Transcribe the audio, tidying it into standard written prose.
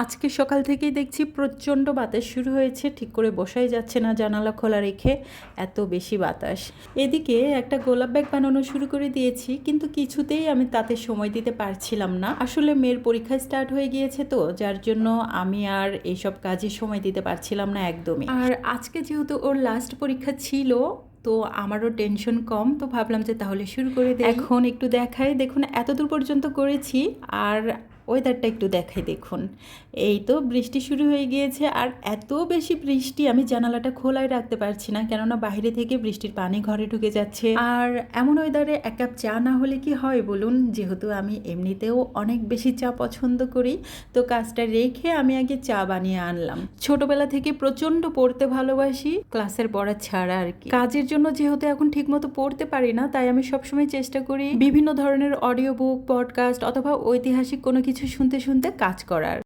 আজকে সকাল থেকেই দেখছি প্রচণ্ড বাতাস শুরু হয়েছে, ঠিক করে বসাই যাচ্ছে না জানালা খোলা রেখে, এত বেশি বাতাস। এদিকে একটা গোলাপ ব্যাগ বানানো শুরু করে দিয়েছি, কিন্তু কিছুতেই আমি তাতে সময় দিতে পারছিলাম না। আসলে মেয়ের পরীক্ষা স্টার্ট হয়ে গিয়েছে তো, যার জন্য আমি আর এইসব কাজে সময় দিতে পারছিলাম না একদমই। আর আজকে যেহেতু ওর লাস্ট পরীক্ষা ছিল, তো আমারও টেনশন কম, তো ভাবলাম যে তাহলে শুরু করে দিই। এখন একটু দেখাই, দেখুন এতদূর পর্যন্ত করেছি, আর ওয়েদারটা একটু দেখাই দেখুন। এই তো বৃষ্টি শুরু হয়ে গিয়েছে, আর এত বেশি বৃষ্টি আমি জানালাটা খোলাই রাখতে পারছি না, কেননা বাইরে থেকে বৃষ্টির পানি ঘরে ঢুকে যাচ্ছে। আর এমন ওয়েদারে এক কাপ চা না হলে কি হয় বলুন, যেহেতু আমি এমনিতেও অনেক বেশি চা পছন্দ করি, তো কাজটা রেখে আমি আগে চা বানিয়ে আনলাম। ছোটবেলা থেকে প্রচণ্ড পড়তে ভালোবাসি, ক্লাসের পড়া ছাড়া আর কি। কাজের জন্য যেহেতু এখন ঠিকমতো পড়তে পারি না, তাই আমি সবসময় চেষ্টা করি বিভিন্ন ধরনের অডিও বুক, পডকাস্ট অথবা ঐতিহাসিক কোনো কিছু শুনতে শুনতে কাজ করার।